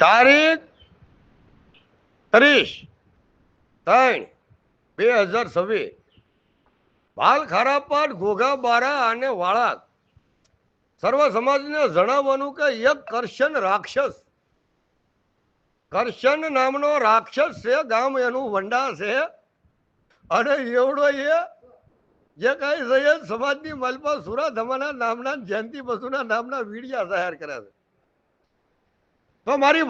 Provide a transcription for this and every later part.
તારીખ 30/3/2026 ભાલ ખારાપાટ ઘોઘા બારા અને વાળા સર્વ સમાજને જણાવવાનું કે એક કરશન નામનો રાક્ષસ છે, ગામ એનું વંડા છે અને એવડો એ જે કઈ છે સમાજની મલપા સુરા ધમાના નામના જયંતિ બસુના નામના વીડિયા જાહેર કર્યા છે. તો મારી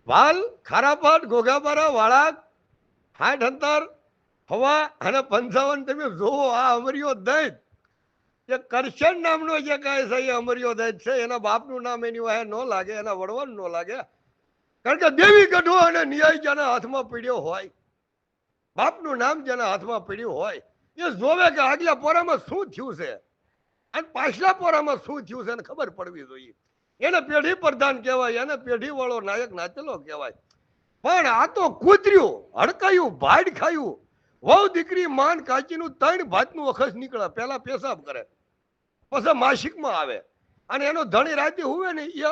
ભાલ ખારાપાટ ઘોઘાબારા વાળા 60 હવા અને 55 તમે જોવો આ અમરિયો દૈત એ કરશન નામનો જે કાંઈ છે એ અમરિયો દૈત છે. એના બાપનું નામ એની વાહે ન લાગે, એના વડવાનું ન લાગે, કારણ કે દેવી ગઢો અને ન્યાય જેના હાથમાં પીડ્યો હોય, બાપનું નામ જેના હાથમાં પીડ્યું હોય એ જોવે કે આગલા પોરામાં શું થયું છે અને પાછલા પોરામાં શું થયું છે એને ખબર પડવી જોઈએ. એને પેઢી પ્રધાન કહેવાય, એને પેઢી વાળો નાયક નાચેલો કહેવાય. પણ આ તો કૂતર્યું, હડકાયું, ભાડ ખાયું, વહુ દીકરી માન કાચીનું 3 ભાતનું અખસ નીકળે. પહેલા પેશાબ કરે, પછી માસિકમાં આવે અને એનો ધણી રાતે હુવે ને એ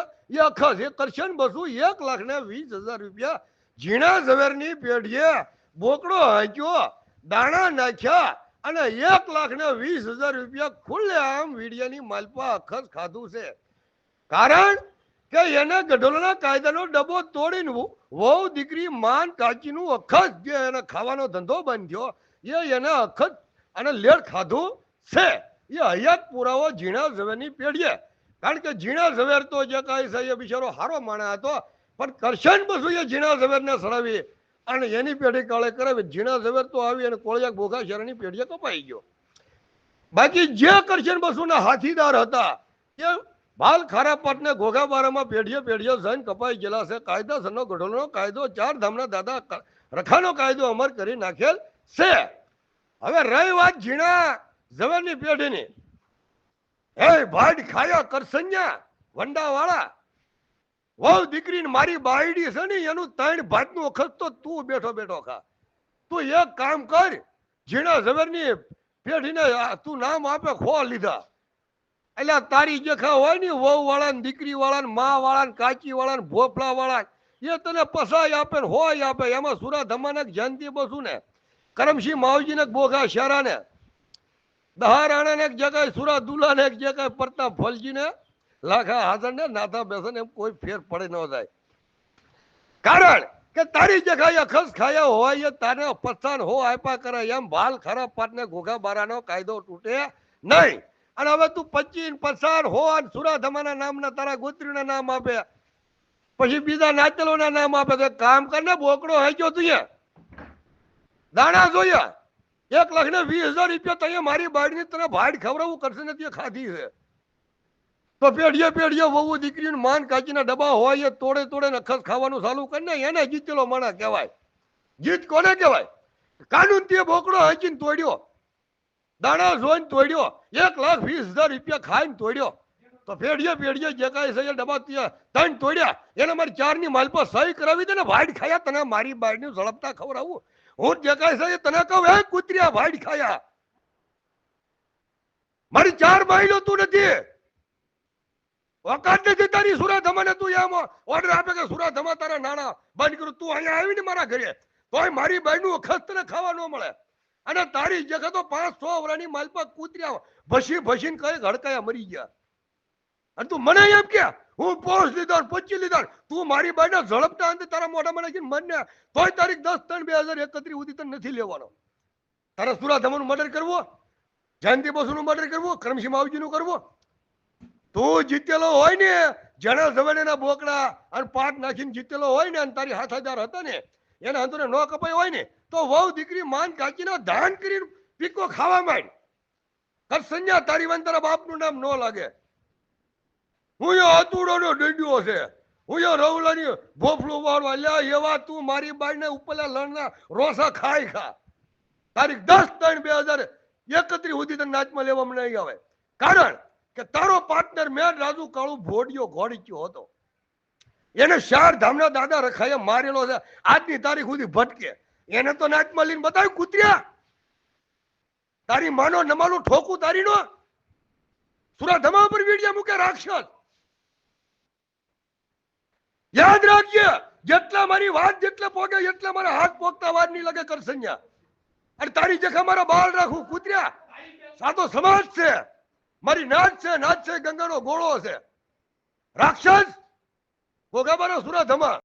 અખસ એ કરશન બસું 1,20,000 રૂપિયા ઝીણા ઝવેરની પેઢીએ બોકડો હાંક્યો, દાણા નાખ્યા અને 1,20,000 રૂપિયા ખુલ્લે આમ વીડિયાની માલપા અખસ ખાધું છે. કારણ કે એને ગઢોલના કાયદાનો ડબ્બો તોડીને વહુ દીકરી માન કાચીનું અખસ જે એને ખાવાનો ધંધો બાંધ્યો એ એને અખસ અને લેડ ખાધું છે. એ હયાત પુરાવો ઝીણા ઝવેરની પેઢીએ. કારણ કે ઝીણા ઝવેર તો જે કાંઈ છે એ બિચારો હારો માણા હતો, પણ કરશન બસુ એ ઝીણા ઝવેરને સડાવી અને એની પેઢી કાળે કરાવી. ઝીણા ઝવેર તો આવી અને કોળિયાક ભોગા શહેરની પેઢીએ કપાઈ ગયો. બાકી જે કરશન બસુના હાથીદાર હતા એ ભાલ ખારાપાટને ઘોઘાબારામાં પેઢીએ જઈને કપાઈ ગયેલા છે. કાયદાસરનો ગઢોલનો કાયદો 4 ધામના દાદા રખાનો કાયદો અમર કરી નાખેલ છે. હવે રહી વાત ઝીણા ઝવેરની પેઢીની, હે ભાડ ખાયા કરસન્યા વંડાવાળા, વહુ દીકરીને મારી બાયડી છે ને એનું 3 ભાતનું અખસ તો તું બેઠો બેઠો ખા. તું એક કામ કર, ઝીણા ઝવેરની પેઢીને તું નામ આપે ખો લીધા. એટલે તારી જેખા હોય ને વહુ વાળા, દીકરી વાળા, મા વાળા, કાચી વાળા, ભોફળા વાળા એ તને પસાય આપે ને હોય આપે. એમાં સુરા ધમાને જયંતિ બસુ ને કરમસિંહ માવજી ને બોઘા શેરા ને દહારાણા ને એક જગ્યાએ સુરા દુલા ને એક જગ્યાએ પ્રતાપ ફલજી ને લાખા હાજર ને નાથા બેસન એમ કોઈ ફેર પડે ન જાય. કારણ કે તારી જગ્યાએ અખસ ખાયા હોય એ તારે પસાન હો આપ્યા કરે. એમ ભાલ ખારાપાટ ને ઘોઘાબારાનો કાયદો તૂટે નહીં. અને હવે તું 25 50 હો અને સુરા ધમાના નામના તારા ગોત્રીના નામ આપે, પછી બીજા નાચલોના નામ આપે. તો કામ કરને બોકડો હાંક્યો તું દાણા જોયા 1,20,000 રૂપિયા તઈએ મારી બાળની તને ભાડ ખવડાવવું કરશે નથી ખાધી છે. તો પેઢીએ વહુ દીકરીને માન કાચીના ડબ્બા હોય એ તોડે તોડે અખસ ખાવાનું ચાલુ કરીને એને જીતેલો માણા કહેવાય. જીત કોને કહેવાય? કાનૂન તે બોકડો હાંકીને તોડ્યો, દાણા જોઈને તોડ્યો, 1,20,000 રૂપિયા ખાઈને તોડ્યો. તો પેઢીએ જે કાંઈ છે ડબ્બા 3 તોડ્યા. એને મારી 4ની માલપા સહી કરાવી દે ને ભાડ ખાયા તને મારી બાળની ઝડપતા ખવડાવું. હું જે કાંઈ છે તને કહું, હે કૂતર્યા ભાડ ખાયા, મારી 4 માયલો તું નથી, વખત નથી તારી. સુરા ધમાને તું એમ ઓર્ડર આપે કે સુરા ધમા તારા નાણા બંધ કરું, તું અહીંયા આવીને મારા ઘરે તોય મારી બાળનું અખસ તને ખાવા ન મળે. અને તારી જગહ તો 500 વર્ષની માલપા કૂતર્યા ભસીને કઈ હડકાયા મરી ગયા. અને તું મને એમ કે હું પોષ લીધો 25 લીધા, તું મારી બાઈને ઝડપતા અંતે તારા મોઢામાં નાખીને મરને તોય તારીખ 10/3/2031 સુધી તને નથી લેવાનો. તારા સુરા ધમાનું મર્ડર કરવું, જયંતિ બસુનું મર્ડર કરવું, કરમસિંહ માવજીનું કરવું. તું જીતેલો હોય ને જણા ઝવેરના બોકડા અને પાટ નાખીને જીતેલો હોય ને અને તારી હાથાદાર હતા ને એના અંતરે ન કપાઈ હોય ને તો વહુ દીકરી માન કાચીના ધાન કરીને પીકો ખાવા માંડ. કરસન્યા તારી વાન તારા બાપનું નામ ન લાગે. હું અતુડોનો ડંડ્યો છે, હું રવલાની ભોફળું વાળવા લ્યા એવા તું મારી બાઈને ઉપરલા લણના રોસા ખાઈ ખા. તારીખ 10/3/2031 સુધી તને નાચમાં લેવામાં નહીં આવે. કારણ કે તારો પાર્ટનર મેં રાજુ કાળુ ભોડિયો ઘોડીચ્યો હતો. એને 4 ધામના દાદા રખાએ મારેલો છે. આજની તારીખ સુધી ભટકે. એને તો નાચમાં લઈને બતાવ્યું કૂતર્યા તારી માનો નમાલું ઠોકું તારી નો સુરા ધમા પર વીડિયા મૂકે રાક્ષસ. યાદ રાખજે, જેટલા મારી વાત જેટલે પોગે એટલા મારા હાથ પોગતા વાર નહીં લાગે કરસન્યા. અને તારી જગ્યા મારા બાળ રાખું કૂતર્યા, સાતો સમાજ છે, મારી નાચ છે, ગંગાનો ગોળો છે. રાક્ષસ ભોગા મારો સુરા ધમા.